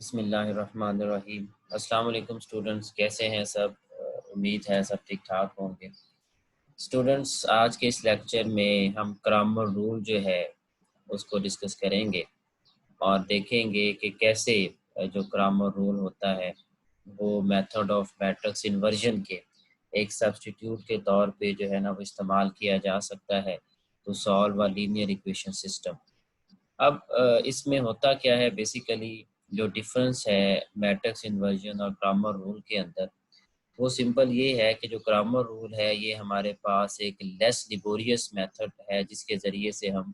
बिस्मिल्लाहिर्रहमानिर्रहीम। अस्सलाम वालेकुम स्टूडेंट्स, कैसे हैं सब? उम्मीद है सब ठीक ठाक होंगे। स्टूडेंट्स, आज के इस लेक्चर में हम ग्रामर रूल जो है उसको डिस्कस करेंगे और देखेंगे कि कैसे जो ग्रामर रूल होता है वो मेथड ऑफ मैट्रिक्स इन्वर्जन के एक सब्स्टिट्यूट के तौर पे जो है ना वो इस्तेमाल किया जा सकता है to solve a linear equation system. अब इसमें होता क्या है, बेसिकली जो डिफरेंस है मैट्रिक्स इन्वर्जन और ग्रामर रूल के अंदर, वो सिंपल ये है कि जो ग्रामर रूल है ये हमारे पास एक लेस लिबोरियस मेथड है जिसके ज़रिए से हम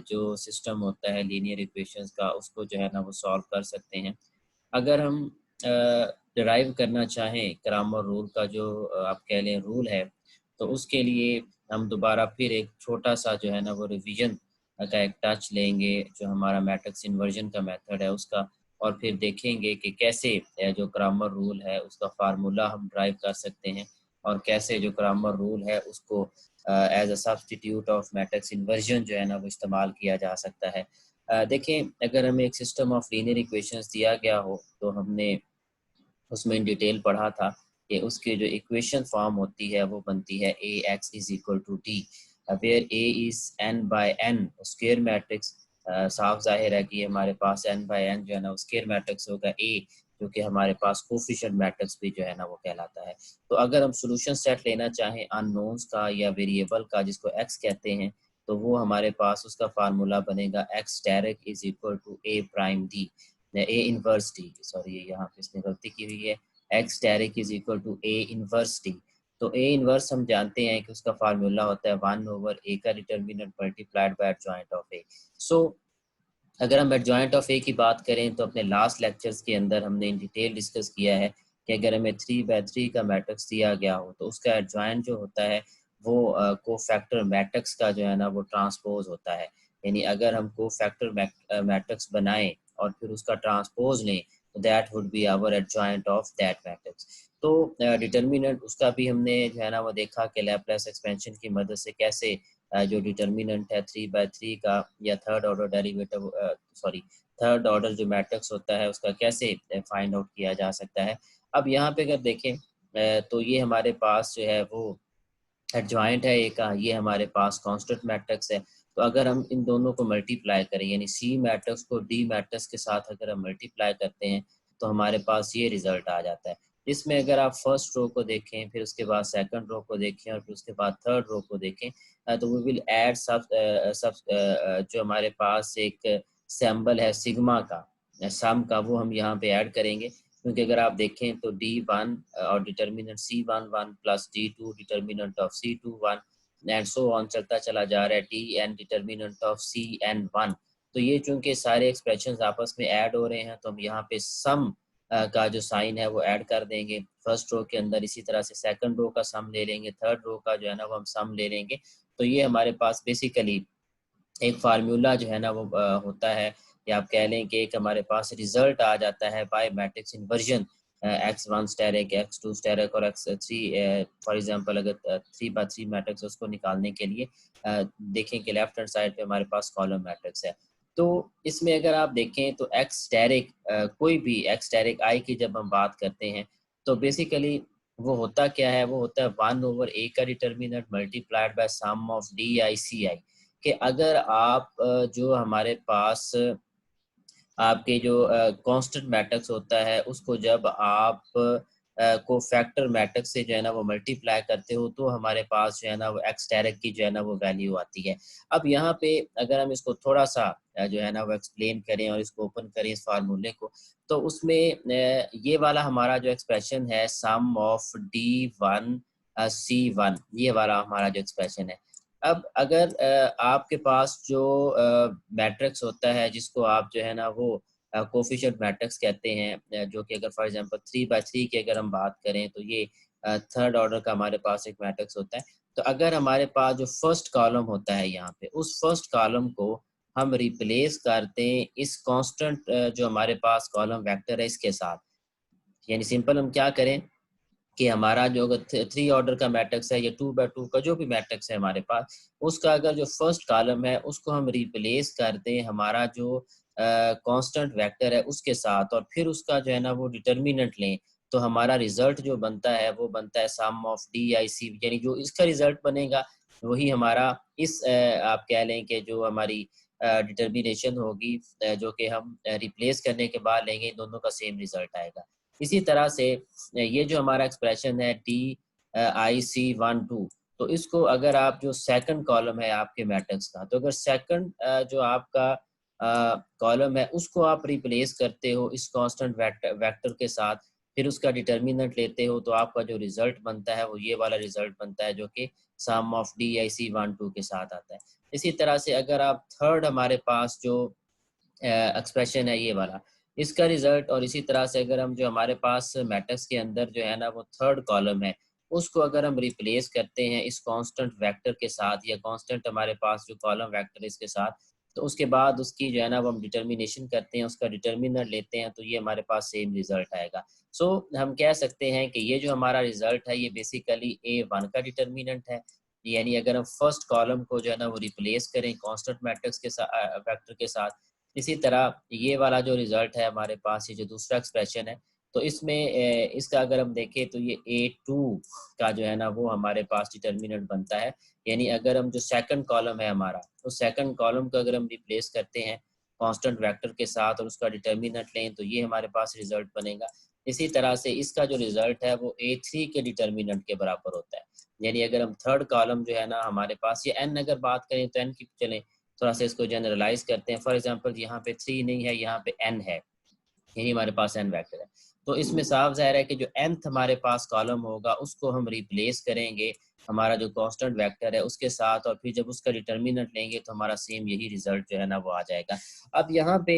जो सिस्टम होता है लीनियर इक्वेशंस का उसको जो है ना वो सॉल्व कर सकते हैं। अगर हम डिराइव करना चाहें ग्रामर रूल का जो आप कह लें रूल है, तो उसके लिए हम दोबारा फिर एक छोटा सा जो है ना वो रिवीजन का एक टच लेंगे जो हमारा मैट्रिक्स इन्वर्जन का मेथड है उसका, और फिर देखेंगे कि कैसे जो ग्रामर रूल है उसका फार्मूला हम ड्राइव कर सकते हैं और कैसे जो ग्रामर रूल है उसको as a substitute of matrix inversion जो है ना वो इस्तेमाल किया जा सकता है। देखें, अगर हमें एक सिस्टम ऑफ लीनियर इक्वेशंस दिया गया हो तो हमने उसमें इन डिटेल पढ़ा था कि उसकी जो इक्वेशन फॉर्म होती है वो बनती है A X is equal to D, where A is N by N square matrix. साफ जाहिर है कि हमारे पास एन बाय एन जो है ना स्क्वायर मैट्रिक्स होगा, ए जो कि हमारे पास कोफिशिएंट मैट्रिक्स भी जो है ना वो कहलाता है। तो अगर हम सॉल्यूशन सेट लेना चाहें अननोन्स का या वेरिएबल का जिसको एक्स कहते हैं, तो वो हमारे पास उसका फार्मूला बनेगा x direct is equal to A prime D, A inverse D, sorry यहाँ पे इसने गलती की हुई है, x direct is equal to A inverse D. तो ए इनवर्स हम जानते हैं कि उसका फार्मूला होता है 1 ओवर ए का determinant multiplied by adjoint of A. So अगर हम एडजॉइंट ऑफ ए की बात करें तो अपने लास्ट लेक्चर्स के अंदर हमने इन डिटेल डिस्कस किया है कि अगर हमें 3 बाय 3 का मैट्रिक्स दिया गया हो तो उसका एडजॉइंट जो होता है वो कोफैक्टर मैट्रिक्स का जो है ना वो ट्रांसपोज होता है। यानी अगर हम कोफैक्टर मैट्रिक्स बनाएं और फिर उसका ट्रांसपोज लें तो that would be our adjoint of that matrix. तो डिटर्मिनेंट उसका भी हमने जो है ना वो देखा कि लैप्लेस एक्सपेंशन की मदद से कैसे जो डिटर्मिनेंट है 3 बाय 3 का या third order derivative third order जो मैट्रिक्स होता है उसका कैसे फाइंड आउट किया जा सकता है। अब यहाँ पे अगर देखें तो ये हमारे पास जो है वो एडजॉइंट है ए का, ये हमारे पास कांस्टेंट मैट्रिक्स है। तो अगर हम इन दोनों को मल्टीप्लाई करें यानी सी मैट्रिक्स को डी मैट्रिक्स के साथ अगर हम मल्टीप्लाई करते हैं तो हमारे पास ये रिजल्ट आ जाता है। इसमें अगर आप फर्स्ट रो को देखें, फिर उसके बाद सेकंड रो को देखें और फिर उसके बाद थर्ड रो को देखें, तो वी विल ऐड सब जो हमारे पास एक सैम्बल है सिग्मा का, सम का, वो हम यहाँ पे ऐड करेंगे। क्योंकि अगर आप देखें तो D1 और determinant C11 plus D2 determinant of C21 and so on चलता चला जा रहा है Dn डिटर्मिनेंट ऑफ Cn1। तो ये चूंकि सारे एक्सप्रेशंस आपस में ऐड हो रहे हैं तो हम यहाँ पे सम का जो साइन है वो ऐड कर देंगे फर्स्ट रो के अंदर। इसी तरह से सेकंड रो का सम ले लेंगे, थर्ड रो का जो है ना वो हम सम ले लेंगे। तो ये हमारे पास बेसिकली एक फार्मूला जो है ना वो होता है, या आप कह लें कि एक हमारे पास रिजल्ट आ जाता है by matrix inversion. x1 asterisk, x2 asterisk और x3, फॉर एग्जांपल अगर 3 बाय 3 मैट्रिक्स उसको निकालने के लिए देखें कि लेफ्ट हैंड साइड पे हमारे पास कॉलम मैट्रिक्स है। तो इसमें अगर आप देखें तो x स्टेरिक, कोई भी x स्टेरिक i की जब हम बात करते हैं तो बेसिकली वो होता क्या है, वो होता है 1 ओवर a का determinant multiplied by sum of D I C I. कि अगर आप जो हमारे पास आपके जो कांस्टेंट मैट्रिक्स होता है उसको जब आप को फैक्टर मैट्रिक्स से जो है ना वो मल्टीप्लाई करते हो तो हमारे पास जो है ना वो एक्स डायरेक्ट की जो है ना वो वैल्यू आती है। अब यहाँ पे अगर हम इसको थोड़ा सा जो है ना वो एक्सप्लेन करें और इसको ओपन करें इस फार्मूले को, तो उसमें ये वाला हमारा जो एक्सप्रेशन है सम ऑफ D1 C1, ये वाला हमारा जो एक्सप्रेशन है। अब अगर आपके पास जो मैट्रिक्स होता है जिसको आप जो है ना वो कोफिशिएंट मैट्रिक्स कहते हैं, जो कि अगर फॉर एग्जांपल 3 बाय 3 की अगर हम बात करें तो ये थर्ड ऑर्डर का हमारे पास एक मैट्रिक्स होता है। तो अगर हमारे पास जो फर्स्ट कॉलम होता है यहाँ पे, उस फर्स्ट कॉलम को हम रिप्लेस करते हैं इस कांस्टेंट जो हमारे पास कॉलम वेक्टर है इसके साथ। यानी सिंपल हम क्या करें कि हमारा जो अगर 3 ऑर्डर का मैट्रिक्स है या 2 बाय 2 का जो भी मैट्रिक्स है हमारे पास, उसका अगर जो फर्स्ट कॉलम है उसको हम रिप्लेस कर दें हमारा जो कांस्टेंट वेक्टर है उसके साथ और फिर उसका जो है ना वो डिटर्मिनेंट लें, तो हमारा रिजल्ट जो बनता है वो बनता है सम ऑफ डी आई सी, यानी जो इसका रिजल्ट बनेगा वही हमारा इस आप कह लें कि जो हमारी डिटर्मिनेशन होगी जो कि हम रिप्लेस करने के बाद लेंगे, इन दोनों का सेम रिजल्ट आएगा। इसी तरह से ये जो हमारा एक्सप्रेशन है डी आई सी 1 2, तो इसको अगर आप जो सेकंड कॉलम है आपके मैट्रिक्स का, तो अगर सेकंड जो आपका कॉलम है उसको आप रिप्लेस करते हो इस कांस्टेंट वेक्टर के साथ, फिर उसका डिटर्मिनेंट लेते हो, तो आपका जो रिजल्ट बनता है वो ये वाला रिजल्ट बनता है जो कि सम ऑफ डी आई सी 1 2 के साथ आता है। इसी तरह से अगर आप थर्ड हमारे पास जो एक्सप्रेशन है ये वाला, इसका रिजल्ट, और इसी तरह से अगर हम जो हमारे पास मैट्रिक्स के अंदर जो है ना वो थर्ड कॉलम है उसको अगर हम रिप्लेस करते हैं इस कांस्टेंट वेक्टर के साथ या कांस्टेंट हमारे पास जो कॉलम वेक्टर है इसके साथ, तो उसके बाद उसकी जो है ना वो हम डिटर्मिनेशन करते हैं, उसका डिटर्मिनर लेते हैं, तो ये हमारे पास सेम रिजल्ट आएगा। सो हम कह सकते हैं कि ये जो हमारा रिजल्ट है ये बेसिकली A1 का डिटर्मिनेंट है, यानी अगर हम फर्स्ट कॉलम को जो है ना वो रिप्लेस करें कांस्टेंट मैट्रिक्स के साथ वेक्टर के साथ। इसी तरह ये वाला जो रिजल्ट है हमारे पास, ये जो दूसरा एक्सप्रेशन है, तो इसमें इसका अगर हम देखें तो ये A2 का जो है ना वो हमारे पास डिटर्मिनेंट बनता है, यानी अगर हम जो सेकंड कॉलम है हमारा, तो सेकंड कॉलम को अगर हम रिप्लेस करते हैं कांस्टेंट वेक्टर के साथ और उसका डिटर्मिनेंट लें, तो ये हमारे पास रिजल्ट बनेगा। इसी तरह से इसका जो रिजल्ट है वो A3 के डिटर्मिनेंट के बराबर होता है, यानी अगर हम थर्ड कॉलम जो है ना हमारे पास, ये n अगर बात करें तो n की चलें, थोड़ा सा इसको जनरलाइज करते हैं। फॉर एग्जांपल यहाँ पे 3 नहीं है, यहाँ पे n है, यही हमारे पास n वेक्टर है, तो इसमें साफ जाहिर है कि जो nth हमारे पास कॉलम होगा उसको हम रिप्लेस करेंगे हमारा जो कांस्टेंट वेक्टर है उसके साथ, और फिर जब उसका डिटर्मिनेंट लेंगे तो हमारा सेम यही रिजल्ट जो है ना वो आ जाएगा। अब यहाँ पे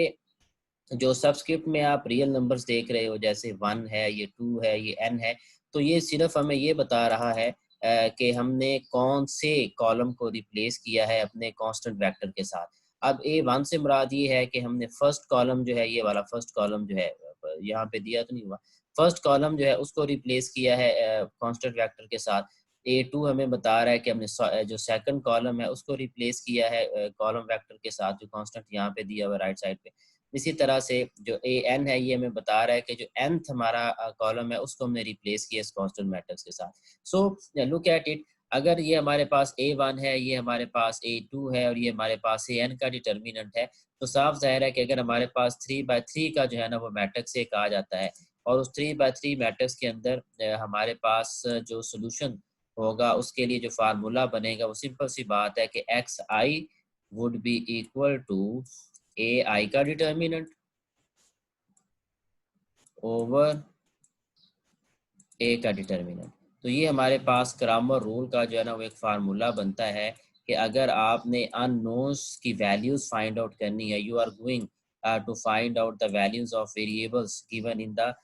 जो सबस्क्रिप्ट में आप रियल नंबर्स देख रहे हो, जैसे 1 है, ये 2 है, ये n है, तो ये सिर्फ हमें ये बता रहा है कि हमने कौन से कॉलम को रिप्लेस किया है अपने कांस्टेंट वेक्टर के साथ। अब A1 से मुराद ये है कि हमने फर्स्ट कॉलम जो है, ये वाला फर्स्ट कॉलम जो है, यहाँ पे दिया तो नहीं हुआ, फर्स्ट कॉलम जो है उसको रिप्लेस किया है कांस्टेंट वेक्टर के साथ। A2 हमें बता रहा है कि हमने जो सेकंड कॉलम है उसको रिप्लेस किया है कॉलम वेक्टर के साथ, जो कांस्टेंट यहाँ पे दिया हुआ राइट साइड पे। इसी तरह से जो AN है ये हमें बता रहा है कि जो nth हमारा कॉलम है उसको हमने रिप्लेस किया इस कांस्टेंट मैट्रिक्स के साथ। सो लुक एट इट, अगर ये हमारे पास A1 है, ये हमारे पास A2 है और ये हमारे पास AN का डिटर्मिनेंट है, तो साफ जाहिर है कि अगर हमारे पास 3/3 का जो है ना वो मैट्रिक्स से कहा जाता है, और उस 3/3 मैट्रिक्स के अंदर हमारे पास जो सोल्यूशन होगा उसके लिए जो फार्मूला बनेगा वो सिंपल सी बात है कि xi would be equal to AI का डिटर्मिनेंट ओवर A का डिटर्मिनेंट। तो ये हमारे पास क्रैमर रूल का जो है ना वो एक फार्मूला बनता है कि अगर आपने अननोन्स की वैल्यूज फाइंड आउट करनी है, you are going to find out the values of variables given in the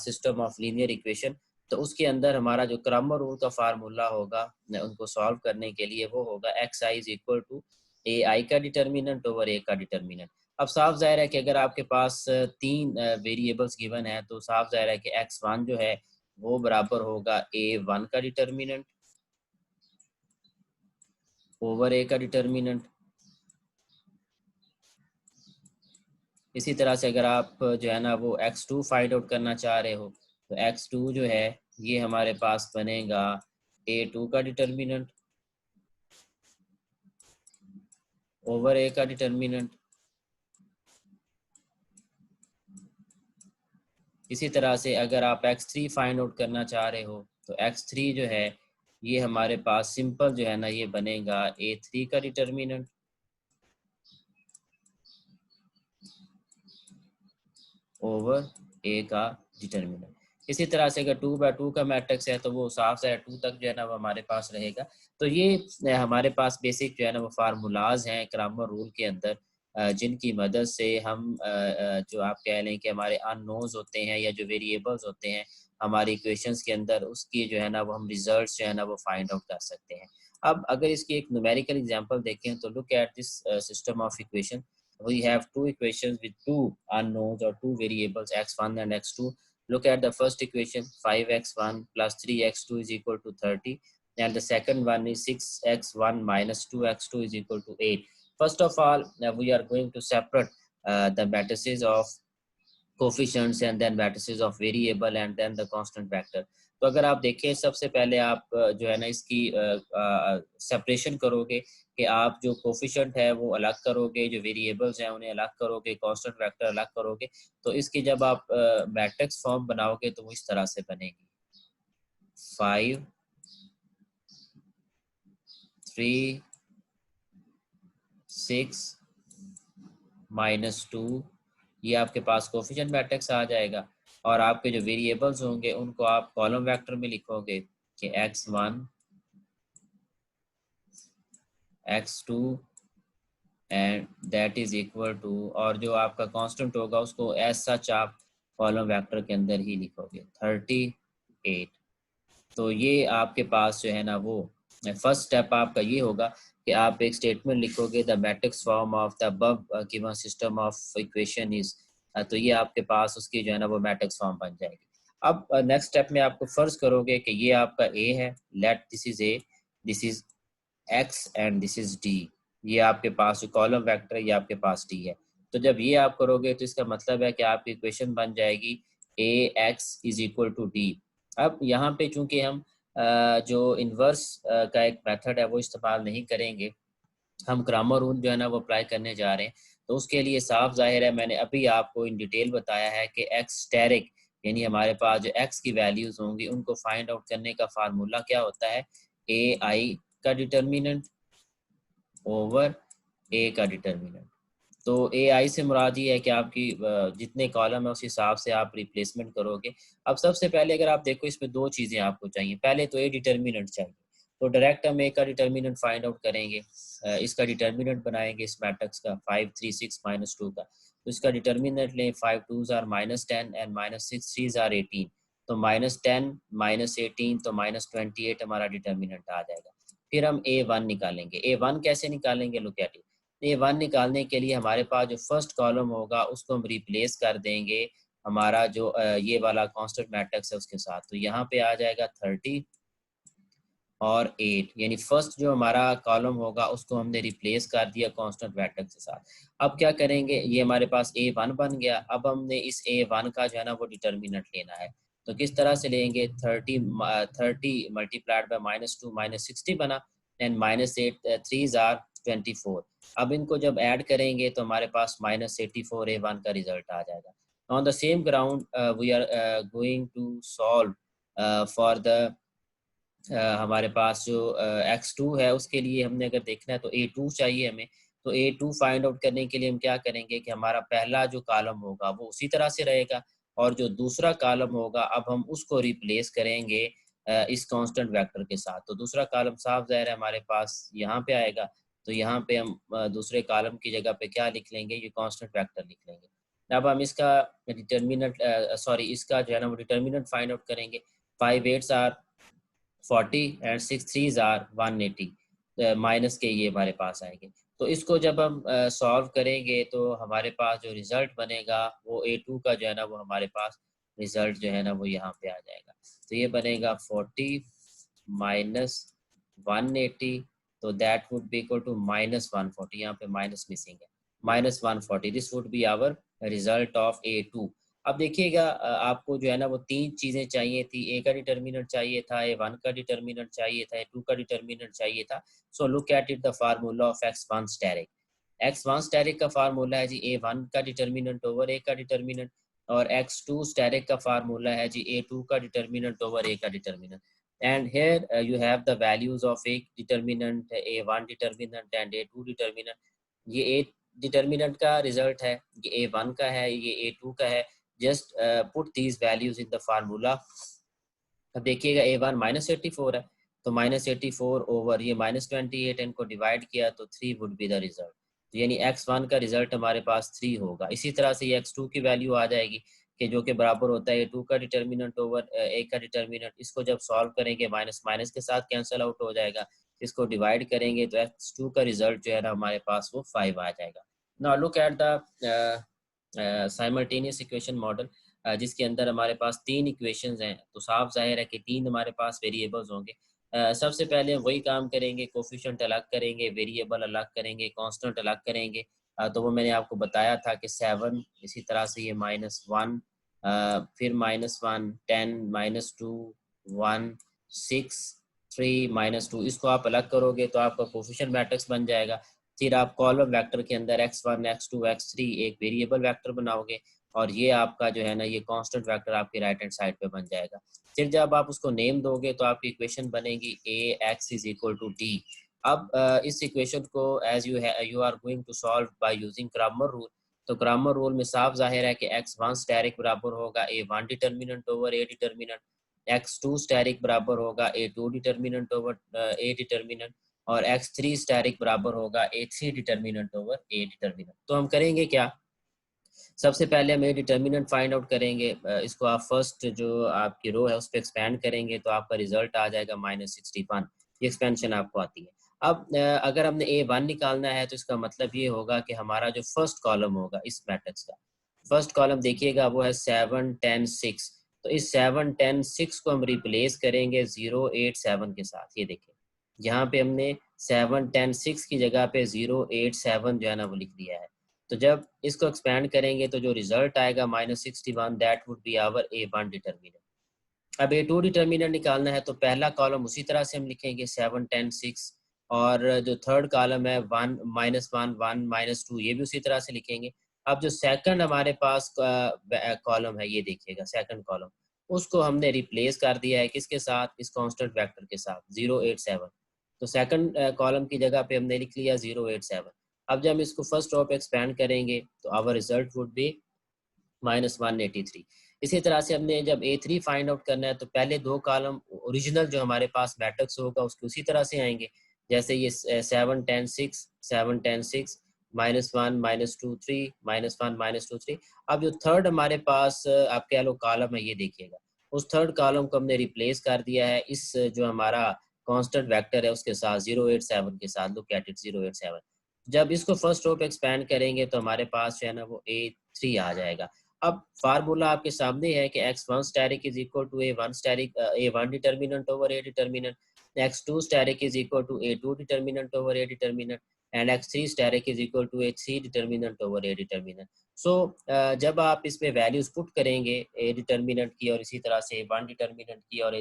system of linear equation, तो उसके अंदर हमारा जो क्रैमर रूल का फार्मूला होगा उनको सॉल्व करने के लिए वो होगा xi is equal to AI का डिटर्मिनेंट ओवर A का डिटर्मिनेंट। अब साफ जाहिर है कि अगर आपके पास तीन वेरिएबल्स गिवन है, तो साफ जाहिर है कि x1 जो है वो बराबर होगा A1 का डिटर्मिनेंट ओवर A का डिटर्मिनेंट। इसी तरह से अगर आप जो है ना वो x2 फाइंड आउट करना चाह रहे हो, तो x2 जो है ये हमारे पास बनेगा A2 का डिटर्मिनेंट ओवर A का डिटर्मिनेंट। इसी तरह से अगर आप x3 फाइंड आउट करना चाह रहे हो, तो x3 जो है ये हमारे पास सिंपल जो है ना ये बनेगा A3 का डिटर्मिनेंट ओवर A का डिटर्मिनेंट। इसी तरह से अगर 2/2 का मैट्रिक्स है तो वो साफ से 2 तक जो है ना वो हमारे पास रहेगा। तो ये हमारे पास बेसिक जो है ना वो फार्मूलाज हैं क्रैमर रूल के अंदर, जिनकी मदद से हम जो आप कह लें कि हमारे अननोन्स होते हैं या जो वेरिएबल्स होते हैं हमारी इक्वेशंस के अंदर, उसकी जो है ना वो हम रिजल्ट्स जो है ना वो फाइंड आउट कर सकते हैं। अब अगर इसकी एक न्यूमेरिकल एग्जांपल देखें, तो look at this system of equation. We have two equations with two unknowns or two variables x1 and x2. Look at the first equation, 5x1 plus 3x2 is equal to 30, and the second one is 6x1 minus 2x2 is equal to 8. First of all, we are going to separate the matrices of coefficients and then matrices of variable and then the constant vector. तो अगर आप देखें सबसे पहले आप जो है ना इसकी सेपरेशन करोगे कि आप जो कोफिशिएंट है वो अलग करोगे, जो वेरिएबल्स हैं उन्हें अलग करोगे, कांस्टेंट वेक्टर अलग करोगे, तो इसकी जब आप मैट्रिक्स फॉर्म बनाओगे तो वो इस तरह से बनेगी 5 3 6 -2, ये आपके पास कोफिशिएंट मैट्रिक्स आ जाएगा और आपके जो वेरिएबल्स होंगे उनको आप कॉलम वेक्टर में लिखोगे कि x1 x2 and that is equal to, और जो आपका कांस्टेंट होगा उसको एज सच आप कॉलम वेक्टर के अंदर ही लिखोगे 38। तो ये आपके पास जो है ना वो फर्स्ट स्टेप आपका ये होगा कि आप एक स्टेटमेंट लिखोगे the matrix form of the above given system of equation is, तो ये आपके पास उसकी जो है ना वो मैट्रिक्स फॉर्म बन जाएगी। अब नेक्स्ट स्टेप में आपको फर्ज करोगे कि ये आपका ए है, let this is a, this is x and this is D, ये आपके पास जो कॉलम वेक्टर है ये आपके पास डी है। तो जब ये आप करोगे तो इसका मतलब है कि आपकी इक्वेशन बन जाएगी A X is equal to D. अब यहाँ पे चूंकि हम जो इन्वर्स का एक मेथड है वो इस्तेमाल नहीं करेंगे, हम ग्रामर रूल जो है ना वो अप्लाई करने जा रहे हैं, तो उसके लिए साफ जाहिर है मैंने अभी आपको इन डिटेल बताया है कि एक्स स्टेरिक यानी हमारे पास जो एक्स की वैल्यूज होंगी उनको फाइंड आउट करने का फार्मूला क्या होता है, ए आई का डिटर्मिनेंट ओवर ए का डिटर्मिनेंट। तो ए आई से मुराद ये है कि आपकी जितने कॉलम है उस हिसाब से आप रिप्लेसमेंट करोगे। अब सबसे पहले अगर आप देखो इसमें दो चीज़ें आपको चाहिए, पहले तो ए डिटर्मिनेंट चाहिए, तो डायरेक्ट हम ए का डिटर्मिनेंट फाइंड आउट करेंगे। इसका डिटर्मिनेंट बनाएंगे इस मैट्रिक्स का 5 3 6 -2 का, तो इसका डिटर्मिनेंट लें 5 2s are -10 and -6 3s are 18, तो -10 -18 तो -28 हमारा डिटर्मिनेंट आ जाएगा। फिर हम A1 निकालेंगे। A1 कैसे निकालेंगे, लुक एट इट। A1 निकालने के लिए हमारे पास जो फर्स्ट कॉलम होगा उसको हम रिप्लेस कर देंगे हमारा जो ये वाला कांस्टेंट मैट्रिक्स है उसके साथ, तो यहाँ पे आ जाएगा 30 और 8, यानी फर्स्ट जो हमारा कॉलम होगा उसको हमने रिप्लेस कर दिया कांस्टेंट मैट्रिक्स के साथ। अब क्या करेंगे, ये हमारे पास A1 बन गया। अब हमने इस A1 का जो है ना वो डिटर्मिनेंट लेना है, तो किस तरह से लेंगे, 30 मल्टीप्लाइड बाय -2 -60 बना एंड -8 3s आर 24। अब इनको जब ऐड करेंगे तो हमारे पास -84 A1 का रिजल्ट आ जाएगा। On the same ground we are going to solve for the हमारे पास जो x2 है उसके लिए हमने अगर देखना है तो A2 चाहिए हमें। तो A2 फाइंड आउट करने के लिए हम क्या करेंगे कि हमारा पहला जो कॉलम होगा वो उसी तरह से रहेगा और जो दूसरा कॉलम होगा अब हम उसको रिप्लेस करेंगे इस कांस्टेंट वेक्टर के साथ। तो दूसरा कॉलम साफ ज़ाहिर है हमारे पास यहाँ पे आएगा, तो यहाँ पे हम दूसरे कॉलम की जगह पे क्या लिख लेंगे, ये कांस्टेंट वेक्टर लिख लेंगे। अब हम इसका डिटर्मिनेंट इसका जो है ना वो डिटर्मिनेंट फाइंड आउट करेंगे। 5 8s are 40 and 6 3s are 180, minus के ये हमारे पास आएंगे। तो इसको जब हम सॉल्व करेंगे तो हमारे पास जो रिजल्ट बनेगा वो A2 का जो है ना वो हमारे पास रिजल्ट जो है ना वो यहाँ पे आ जाएगा। तो ये बनेगा 40 माइनस 180, तो that would be equal to -140, यहाँ पे माइनस मिसिंग है, -140, this would be our result of A2। अब देखिएगा आपको जो है ना वो तीन चीज़ें चाहिए थी, ए का डिटर्मिनेंट चाहिए था, A1 का डिटर्मिनेंट चाहिए था, A2 का डिटर्मिनेंट चाहिए था। So look at it the formula of x1 static. x1 static का फार्मूला है जी A1 का डिटर्मिनेंट ओवर ए का डिटर्मिनेंट, और x2 स्टैटिक का फार्मूला है जी A2 का डिटर्मिनेंट ओवर ए का determinant. And here you have the values of A determinant, A1 determinant and A2 determinant. ये ए डिटर्मिनेंट का रिजल्ट है, ये A1 का है, ये A2 का है। Just put these values in the formula. अब देखिएगा A1 -84 है, तो -84 ओवर ये -28 इनको डिवाइड किया तो 3 वुड बी द रिजल्ट, तो यानी x1 का रिजल्ट हमारे पास 3 होगा। इसी तरह से ये x2 की वैल्यू आ जाएगी कि जो कि बराबर होता है A2 का डिटर्मिनेंट ओवर ए का डिटर्मिनेंट। इसको जब सॉल्व करेंगे माइनस माइनस के साथ कैंसिल आउट हो जाएगा, इसको डिवाइड करेंगे तो x2 का रिजल्ट जो है ना हमारे पास वो 5 आ जाएगा। Now look at the simultaneous equation model, जिसके अंदर हमारे पास तीन इक्वेशंस हैं, तो साफ जाहिर है कि तीन हमारे पास वेरिएबल्स होंगे। सबसे पहले हम वही काम करेंगे, कोफिशिएंट अलग करेंगे, वेरिएबल अलग करेंगे, कांस्टेंट अलग करेंगे, तो वो मैंने आपको बताया था कि 7, इसी तरह से ये -1, फिर -1, 10, -2, 1, 6, 3, -2, इसको आप अलग करोगे तो आपका कोफिशिएंट मैट्रिक्स बन जाएगा। फिर आप कॉलम वेक्टर के अंदर x1, x2, x3 एक वेरिएबल वेक्टर बनाओगे और ये आपका जो है ना ये कांस्टेंट वेक्टर आपकी राइट हैंड साइड पे बन जाएगा। फिर जब आप उसको नेम दोगे तो आपकी इक्वेशन बनेगी ax = d। अब इस इक्वेशन को as you are going to solve by using Cramer rule, तो क्रैमर रूल में साफ जाहिर है कि x1 स्टैटिक बराबर होगा a1 determinant over a determinant, x2 static बराबर होगा a2 determinant over a determinant, और x3 स्टैटिक बराबर होगा a3 determinant over a determinant. तो हम करेंगे क्या, सबसे पहले हम ए डिटर्मिनेंट फाइंड आउट करेंगे। इसको आप फर्स्ट जो आपकी रो है उस पर एक्सपेंड करेंगे तो आपका रिजल्ट आ जाएगा -61। ये एक्सपेंशन आपको आती है। अब अगर हमने A1 निकालना है तो इसका मतलब ये होगा कि हमारा जो फर्स्ट कॉलम होगा इस मैट्रिक्स का, फर्स्ट कॉलम देखिएगा वो है 7, 10, 6। तो इस 7, 10, 6 को हम रिप्लेस करेंगे 0, 8, 7 के साथ। ये देखिए यहाँ पे हमने 7, 10, 6 की जगह पे 0, 8, 7 जो है ना वो लिख दिया है। तो जब इसको एक्सपेंड करेंगे तो जो रिजल्ट आएगा -61, that would be our A1 determinant. अब A2 डिटर्मिनेंट निकालना है तो पहला कॉलम उसी तरह से हम लिखेंगे 7, 10, 6, और जो थर्ड कॉलम है 1, -1, 1, -2 ये भी उसी तरह से लिखेंगे। अब जो सेकंड हमारे पास कॉलम है ये देखिएगा सेकंड कॉलम, उसको हमने रिप्लेस कर दिया है किसके साथ, इस कांस्टेंट वेक्टर के साथ 0, 8, 7। तो सेकंड कॉलम की जगह पे हमने लिख लिया 0, 8, 7। अब जब हम इसको फर्स्ट रो पे एक्सपेंड करेंगे तो आवर रिजल्ट वुड बी -183। इसी तरह से हमने जब A3 फाइंड आउट करना है तो पहले दो कॉलम ओरिजिनल जो हमारे पास मैट्रिक्स होगा उसके उसी तरह से आएंगे, जैसे ये 7, 10, 6, 7, 10, 6, -1, -2, 3, -1, -2, 3। अब जो थर्ड हमारे पास आप कह लो कॉलम है ये देखिएगा, उस थर्ड कॉलम को हमने रिप्लेस कर दिया है इस जो हमारा कांस्टेंट वेक्टर है उसके साथ 087 के साथ। Look at it 087। जब इसको फर्स्ट रो पे एक्सपेंड करेंगे तो हमारे पास जो है ना वो A3 आ जाएगा। अब फार्मूला आपके सामने है कि x1 static is equal to A1 static, A1 determinant over A determinant, x2 static is equal to A2 determinant over A determinant, and x3 static is equal to A3 determinant over A determinant. So जब आप इसमें values put करेंगे A determinant की और इसी तरह से A1 determinant की और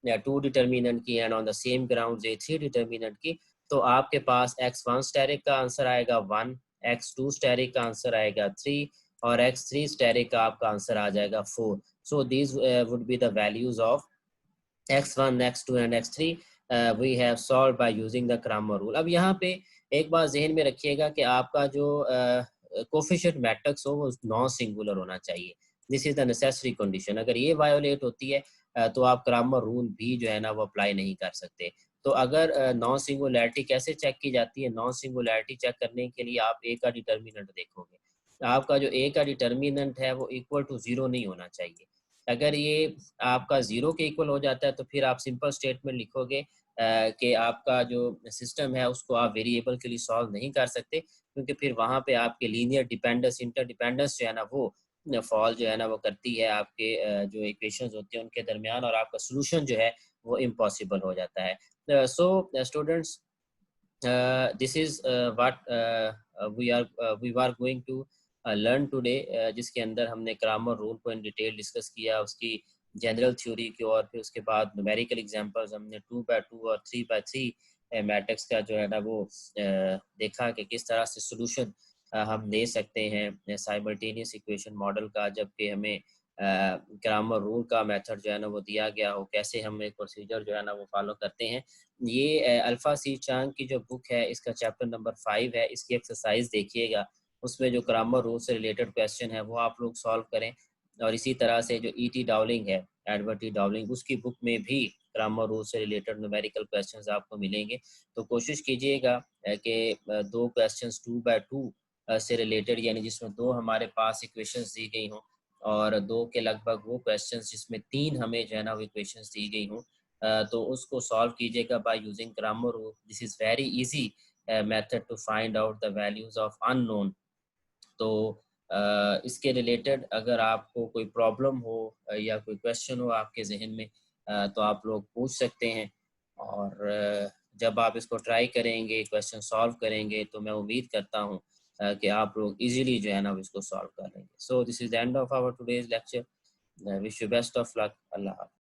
A2 डिटर्मिनेंट की and on the same ground A3 determinant की, तो आपके पास x1 स्टैटिक का आंसर आएगा 1, x2 स्टैटिक का आंसर आएगा 3, और x3 स्टैटिक का आपका आंसर आ जाएगा 4। So these would be the values of x1, x2 and x3 we have solve by using the Cramer rule. अब यहाँ पे एक बात जहन में रखिएगा कि आपका जो कोफिशिएंट मैट्रिक्स हो वो नॉन सिंगुलर होना चाहिए। This is the necessary condition. अगर ये वायोलेट होती है तो आप क्रैमर रूल भी जो है ना वो अप्लाई नहीं कर सकते। तो अगर नॉन सिंगुलैरिटी कैसे चेक की जाती है, नॉन सिंगुलैरिटी चेक करने के लिए आप ए का डिटर्मिनेंट देखोगे। आपका जो ए का डिटर्मिनेंट है वो इक्वल टू 0 नहीं होना चाहिए। अगर ये आपका 0 के इक्वल हो जाता है तो फिर आप सिंपल स्टेटमेंट लिखोगे कि आपका जो सिस्टम है उसको आप वेरिएबल के लिए सॉल्व नहीं कर सकते, क्योंकि फिर वहाँ पे आपके लीनियर डिपेंडेंस, इंटर डिपेंडेंस जो है ना वो फॉल जो है ना वो करती है आपके जो इक्वेशंस होते हैं उनके दरमियान, और आपका सोल्यूशन जो है वो इम्पॉसिबल हो जाता है। So students, this is what we were going to learn today, जिसके अंदर हमने ग्रामर रूल को इन डिटेल डिस्कस किया, उसकी जनरल थ्योरी की, और फिर उसके बाद न्यूमेरिकल एग्जांपल्स हमने 2x2 और 3x3 मैट्रिक्स का जो है ना वो देखा कि किस तरह से सॉल्यूशन हम दे सकते हैं साइमल्टेनियस इक्वेशन मॉडल का, जबकि हमें ग्रामर रूल का मेथड जो है ना वो दिया गया हो, कैसे हम एक प्रोसीजर जो है ना वो फॉलो करते हैं। ये अल्फा सी चांग की जो बुक है इसका चैप्टर नंबर 5 है, इसकी एक्सरसाइज देखिएगा, उसमें जो ग्रामर रूल से रिलेटेड क्वेश्चन है वो आप लोग सॉल्व करें। और इसी तरह से जो ईटी डाउलिंग है, एडवर्ड टी डाउलिंग, उसकी बुक में भी ग्रामर रूल से रिलेटेड न्यूमेरिकल क्वेश्चंस आपको मिलेंगे। तो कोशिश कीजिएगा कि दो क्वेश्चंस 2x2 से रिलेटेड, यानी जिसमें दो हमारे पास इक्वेशंस दी गई हों, और दो के लगभग वो क्वेश्चंस जिसमें तीन हमें जो है ना वो इक्वेशंस दी गई हों, तो उसको सॉल्व कीजिएगा by using Cramer rule. This is very easy method to find out the values of unknown. तो इसके रिलेटेड अगर आपको कोई प्रॉब्लम हो या कोई क्वेश्चन हो आपके जहन में, तो आप लोग पूछ सकते हैं। और जब आप इसको ट्राई करेंगे, क्वेश्चन सॉल्व करेंगे, तो मैं उम्मीद करता हूँ कि आप लोग इजीली जो है ना इसको सॉल्व कर लेंगे। So this is the end of our today's lecture. Wish you best of luck. अल्लाह हाफ़िज़।